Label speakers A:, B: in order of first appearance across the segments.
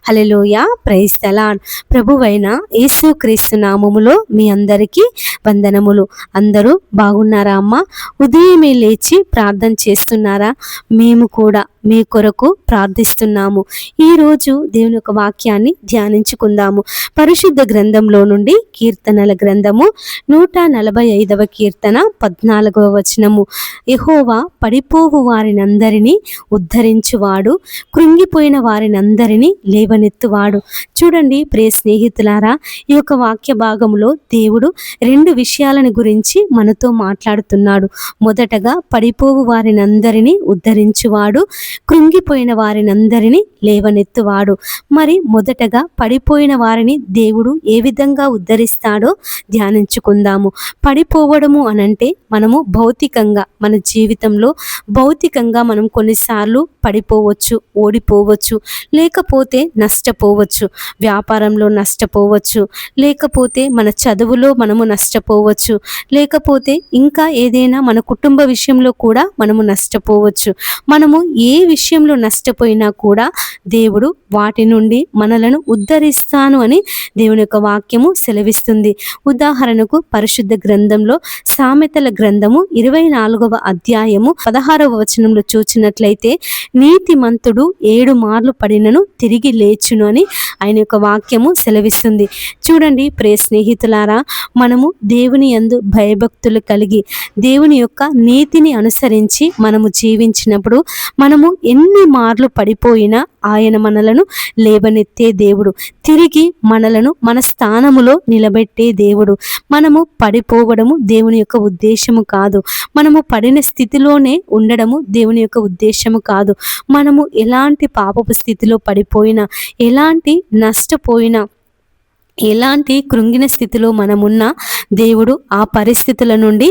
A: Hallelujah, praise the lord. ప్రభువైన యేసుక్రీస్తు నామములో మీ అందరికీ వందనములు. అందరూ బాగున్నారా అమ్మ? ఉదయమే లేచి ప్రార్థన చేస్తున్నారా? మేము కూడా మీ కొరకు ప్రార్థిస్తున్నాము. ఈరోజు దేవుని యొక్క వాక్యాన్ని ధ్యానించుకుందాము. పరిశుద్ధ గ్రంథంలో నుండి కీర్తనల గ్రంథము 145వ కీర్తన 14వ వచనము. యెహోవా పడిపోవు వారినందరినీ ఉద్ధరించువాడు, కృంగిపోయిన వారినందరినీ లేవనెత్తువాడు. చూడండి ప్రియ స్నేహితులారా, ఈ యొక్క వాక్య భాగంలో దేవుడు రెండు విషయాలను గురించి మనతో మాట్లాడుతున్నాడు. మొదటగా పడిపోవు వారినందరినీ ఉద్ధరించువాడు, కృంగిపోయిన వారినందరినీ లేవనెత్తువాడు. మరి మొదటగా పడిపోయిన వారిని దేవుడు ఏ విధంగా ఉద్ధరిస్తాడో ధ్యానించుకుందాము. పడిపోవడము అనంటే మనము భౌతికంగా, మన జీవితంలో భౌతికంగా మనం కొన్నిసార్లు పడిపోవచ్చు, ఓడిపోవచ్చు, లేకపోతే నష్టపోవచ్చు. వ్యాపారంలో నష్టపోవచ్చు, లేకపోతే మన చదువులో మనము నష్టపోవచ్చు, లేకపోతే ఇంకా ఏదైనా మన కుటుంబ విషయంలో కూడా మనము నష్టపోవచ్చు. మనము ఏ విషయంలో నష్టపోయినా కూడా దేవుడు వాటి నుండి మనలను ఉద్ధరిస్తాను అని దేవుని యొక్క వాక్యము సెలవిస్తుంది. ఉదాహరణకు పరిశుద్ధ గ్రంథంలో సామెతల గ్రంథము 24వ అధ్యాయము 16వ వచనంలో చూచినట్లయితే, నీతిమంతుడు 7 మార్లు పడినను తిరిగి లేచును అని ఆయన యొక్క వాక్యము సెలవిస్తుంది. చూడండి ప్రియ స్నేహితులారా, మనము దేవుని యందు భయభక్తులు కలిగి దేవుని యొక్క నీతిని అనుసరించి మనము జీవించినప్పుడు మనము ఎన్ని మార్లు పడిపోయినా ఆయన మనలను లేవనెత్తే దేవుడు, తిరిగి మనలను మన స్థానములో నిలబెట్టే దేవుడు. మనము పడిపోవడము దేవుని యొక్క ఉద్దేశము కాదు. మనము పడిన స్థితిలోనే ఉండడము దేవుని యొక్క ఉద్దేశము కాదు. మనము ఎలాంటి పాపపు స్థితిలో పడిపోయినా, ఎలాంటి నష్టపోయినా, ఎలాంటి కృంగిన స్థితిలో మనమున్నా దేవుడు ఆ పరిస్థితుల నుండి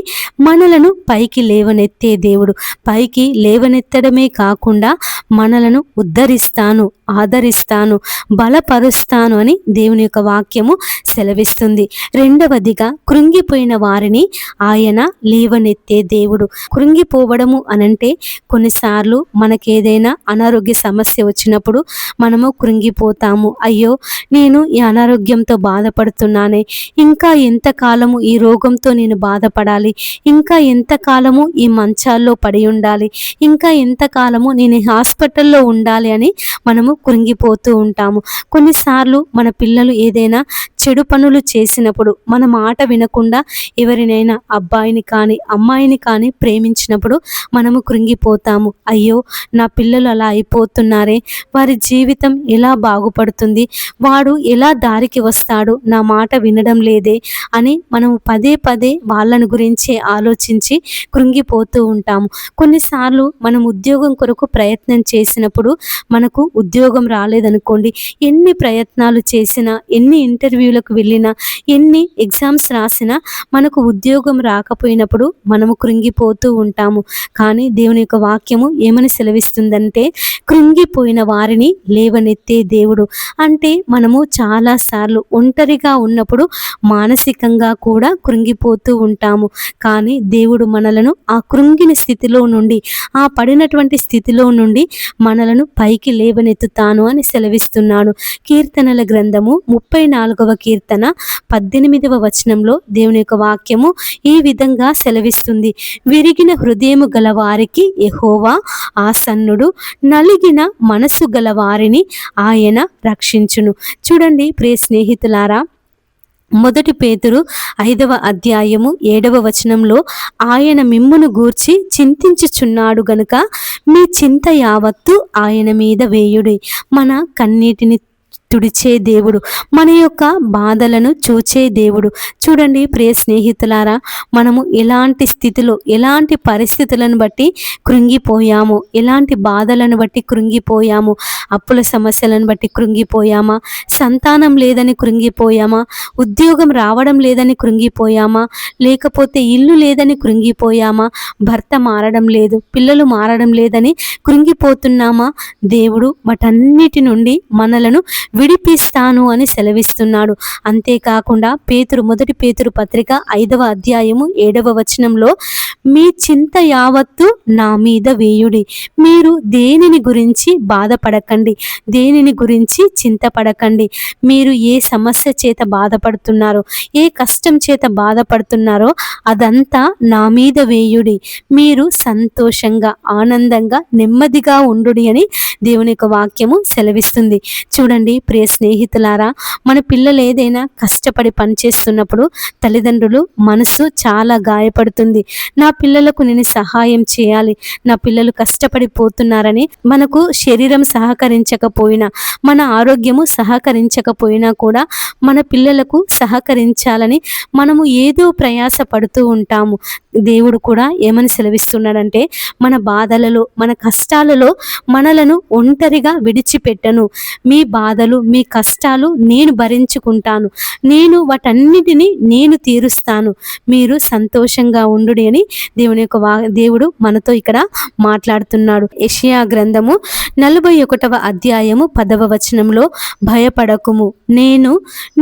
A: మనలను పైకి లేవనెత్తే దేవుడు. పైకి లేవనెత్తడమే కాకుండా మనలను ఉద్ధరిస్తాను, ఆదరిస్తాను, బలపరుస్తాను అని దేవుని యొక్క వాక్యము సెలవిస్తుంది. రెండవదిగా కృంగిపోయిన వారిని ఆయన లేవనెత్తే దేవుడు. కృంగిపోవడము అనంటే కొన్నిసార్లు మనకేదైనా అనారోగ్య సమస్య వచ్చినప్పుడు మనము కృంగిపోతాము. అయ్యో, నేను ఈ అనారోగ్యంతో బాధపడుతున్నానే, ఇంకా ఎంతకాలము ఈ రోగంతో నేను బాధపడాలి, ఇంకా ఎంతకాలము ఈ మంచాల్లో పడి ఉండాలి, ఇంకా ఎంతకాలము నేను హాస్పిటల్లో ఉండాలి అని మనము కృంగిపోతూ ఉంటాము. కొన్నిసార్లు మన పిల్లలు ఏదైనా చెడు పనులు చేసినప్పుడు, మన మాట వినకుండా ఎవరినైనా అబ్బాయిని కానీ అమ్మాయిని కానీ ప్రేమించినప్పుడు మనము కృంగిపోతాము. అయ్యో, నా పిల్లలు అలా అయిపోతున్నారే, వారి జీవితం ఎలా బాగుపడుతుంది, వాడు ఎలా దారికి వస్తాడు, నా మాట వినడం లేదే అని మనము పదే పదే వాళ్ళని గురించి ఆలోచించి కృంగిపోతూ ఉంటాము. కొన్నిసార్లు మనం ఉద్యోగం కొరకు ప్రయత్నం చేసినప్పుడు మనకు ఉద్యోగం రాలేదనుకోండి, ఎన్ని ప్రయత్నాలు చేసినా, ఎన్ని ఇంటర్వ్యూలకు వెళ్ళినా, ఎన్ని ఎగ్జామ్స్ రాసినా మనకు ఉద్యోగం రాకపోయినప్పుడు మనము కృంగిపోతూ ఉంటాము. కానీ దేవుని యొక్క వాక్యము ఏమని సెలవిస్తుందంటే, కృంగిపోయిన వారిని లేవనెత్తే దేవుడు. అంటే మనము చాలాసార్లు ఒంటరిగా ఉన్నప్పుడు మానసికంగా కూడా కృంగిపోతూ ఉంటాము. కానీ దేవుడు మనలను ఆ కృంగిన స్థితిలో నుండి, ఆ పడినటువంటి స్థితిలో నుండి మనలను పైకి లేవనెత్తుతాను అని సెలవిస్తున్నాడు. కీర్తనల గ్రంథము 34వ కీర్తన 18వ వచనంలో దేవుని యొక్క వాక్యము ఈ విధంగా సెలవిస్తుంది. విరిగిన హృదయము గల వారికి యెహోవా ఆసన్నుడు, నలిగిన మనసు గల వారిని ఆయన రక్షించును. చూడండి ప్రియ స్నేహితులారా, 1 పేతురు 5వ అధ్యాయము 7వ వచనంలో, ఆయన మిమ్మును గూర్చి చింతించుచున్నాడు గనుక మీ చింత యావత్తు ఆయన మీద వేయుడి. మన కన్నీటిని తుడిచే దేవుడు, మన యొక్క బాధలను చూచే దేవుడు. చూడండి ప్రియ స్నేహితులారా, మనము ఎలాంటి స్థితిలో, ఎలాంటి పరిస్థితులను బట్టి కృంగిపోయాము, ఎలాంటి బాధలను బట్టి కృంగిపోయాము, అప్పుల సమస్యలను బట్టి కృంగిపోయామా, సంతానం లేదని కృంగిపోయామా, ఉద్యోగం రావడం లేదని కృంగిపోయామా, లేకపోతే ఇల్లు లేదని కృంగిపోయామా, భర్త మారడం లేదు, పిల్లలు మారడం లేదని కృంగిపోతున్నామా, దేవుడు వాటన్నిటి నుండి మనలను విడిపిస్తాను అని సెలవిస్తున్నాడు. అంతేకాకుండా మొదటి పేతురు పత్రిక 5వ అధ్యాయము 7వ వచనంలో, మీ చింత యావత్తు నా మీద వేయుడి, మీరు దేనిని గురించి బాధపడకండి, దేనిని గురించి చింతపడకండి. మీరు ఏ సమస్య చేత బాధపడుతున్నారో, ఏ కష్టం చేత బాధపడుతున్నారో అదంతా నా మీద వేయుడి, మీరు సంతోషంగా ఆనందంగా నెమ్మదిగా ఉండుడి అని దేవుని యొక్క వాక్యము సెలవిస్తుంది. చూడండి ప్రియ స్నేహితులారా, మన పిల్లలు ఏదైనా కష్టపడి పనిచేస్తున్నప్పుడు తల్లిదండ్రులు మనసు చాలా గాయపడుతుంది. నా పిల్లలకు నేను సహాయం చేయాలి, నా పిల్లలు కష్టపడిపోతున్నారని మనకు శరీరం సహకరించకపోయినా, మన ఆరోగ్యము సహకరించకపోయినా కూడా మన పిల్లలకు సహకరించాలని మనము ఏదో ప్రయాస పడుతూ ఉంటాము. దేవుడు కూడా ఏమని సెలవిస్తున్నాడంటే, మన బాధలలో మన కష్టాలలో మనలను ఒంటరిగా విడిచిపెట్టను, మీ బాధలు మీ కష్టాలు నేను భరించుకుంటాను, నేను వాటన్నిటిని నేను తీరుస్తాను, మీరు సంతోషంగా ఉండుడి అని దేవుడు మనతో ఇక్కడ మాట్లాడుతున్నాడు. యెషయా గ్రంథము 41వ అధ్యాయము 10వ వచనంలో, భయపడకుము, నేను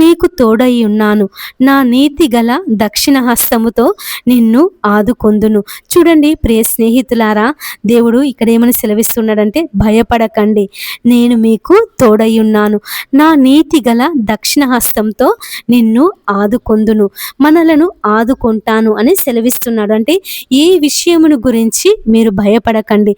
A: నీకు తోడై ఉన్నాను, నా నీతి గల దక్షిణ హస్తముతో నిన్ను ఆదుకొందును. చూడండి ప్రియ స్నేహితులారా, దేవుడు ఇక్కడ ఏమని సెలవిస్తున్నాడంటే, భయపడకండి, నేను మీకు తోడై ఉన్నాను, నా నీతి గల దక్షిణ హస్తంతో నిన్ను ఆదుకొందును, మనలను ఆదుకుంటాను అని సెలవిస్తున్నాడు. అంటే ఏ విషయమును గురించి మీరు భయపడకండి.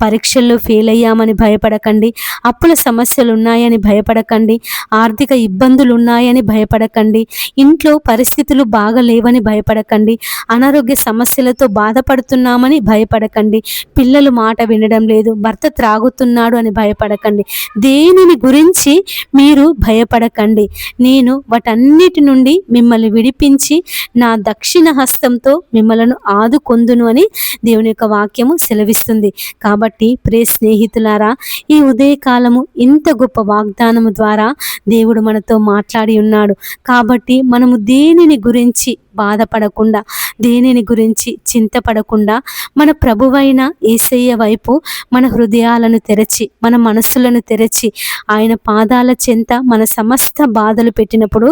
A: పరీక్షల్లో ఫెయిల్ అయ్యామని భయపడకండి, అప్పుల సమస్యలు ఉన్నాయని భయపడకండి, ఆర్థిక ఇబ్బందులు ఉన్నాయని భయపడకండి, ఇంట్లో పరిస్థితులు బాగలేవని భయపడకండి, అనారోగ్య సమస్యలతో బాధపడుతున్నామని భయపడకండి, పిల్లలు మాట వినడం లేదు, భర్త త్రాగుతున్నాడు అని భయపడకండి. దేనిని గురించి మీరు భయపడకండి, నేను వాటన్నిటి నుండి మిమ్మల్ని విడిపించి నా దక్షిణ హస్తంతో మిమ్మల్ని ఆదుకొందును అని దేవుని యొక్క వాక్యము సెలవిస్తుంది. కాబట్టి ప్రియ స్నేహితులారా, ఈ ఉదయకాలము ఇంత గొప్ప వాగ్దానము ద్వారా దేవుడు మనతో మాట్లాడి ఉన్నాడు. కాబట్టి మనము దేనిని గురించి బాధపడకుండా, దేనిని గురించి చింతపడకుండా, మన ప్రభువైన యేసయ్య వైపు మన హృదయాలను తెరచి, మన మనస్సులను తెరచి, ఆయన పాదాల చెంత మన సమస్త బాధలు పెట్టినప్పుడు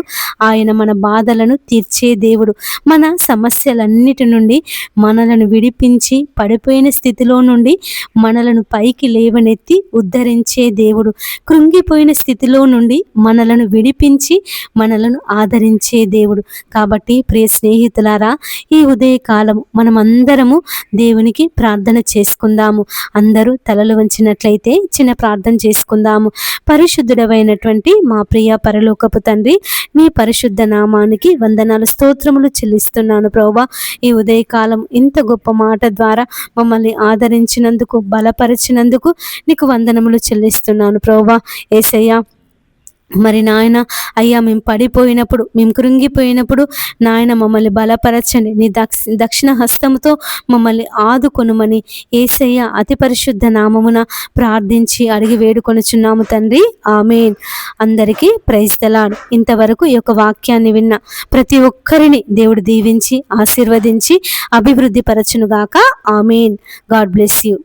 A: ఆయన మన బాధలను తీర్చే దేవుడు. మన సమస్యలన్నిటి నుండి మనలను విడిపించి, పడిపోయిన స్థితిలో నుండి మనలను పైకి లేవనెత్తి ఉద్ధరించే దేవుడు. కృంగిపోయిన స్థితిలో నుండి మనలను విడిపించి మనలను ఆదరించే దేవుడు. కాబట్టి ప్రియ స్నేహితులారా, ఈ ఉదయకాలం మనమందరము దేవునికి ప్రార్థన చేసుకుందాము. అందరూ తలలు వంచినట్లయితే చిన్న ప్రార్థన చేసుకుందాము. పరిశుద్ధుడవైనటువంటి మా ప్రియ పరలోకపు తండ్రి, నీ పరిశుద్ధ నామానికి వందనాలు, స్తోత్రములు చెల్లిస్తున్నాను ప్రభువా. ఈ ఉదయకాలం ఇంత గొప్ప మాట ద్వారా మమ్మల్ని ఆదరించినందుకు, బలపరిచినందుకు నీకు వందనములు చెల్లిస్తున్నాను ప్రభువా. యేసయ్యా, మరి నాయన అయ్యా, మేము పడిపోయినప్పుడు, మేము కృంగిపోయినప్పుడు నాయన మమ్మల్ని బలపరచండి, నీ దక్షిణ హస్తముతో మమ్మల్ని ఆదుకొనుమని యేసయ్య అతి పరిశుద్ధ నామమున ప్రార్థించి అడిగి వేడుకొనుచున్నాము తండ్రి, ఆమేన్. అందరికీ ప్రైజ్ ది లార్డ్. ఇంతవరకు ఈ యొక్క వాక్యాన్ని విన్న ప్రతి ఒక్కరిని దేవుడు దీవించి ఆశీర్వదించి అభివృద్ధి పరచునుగాక. ఆమేన్. God bless you.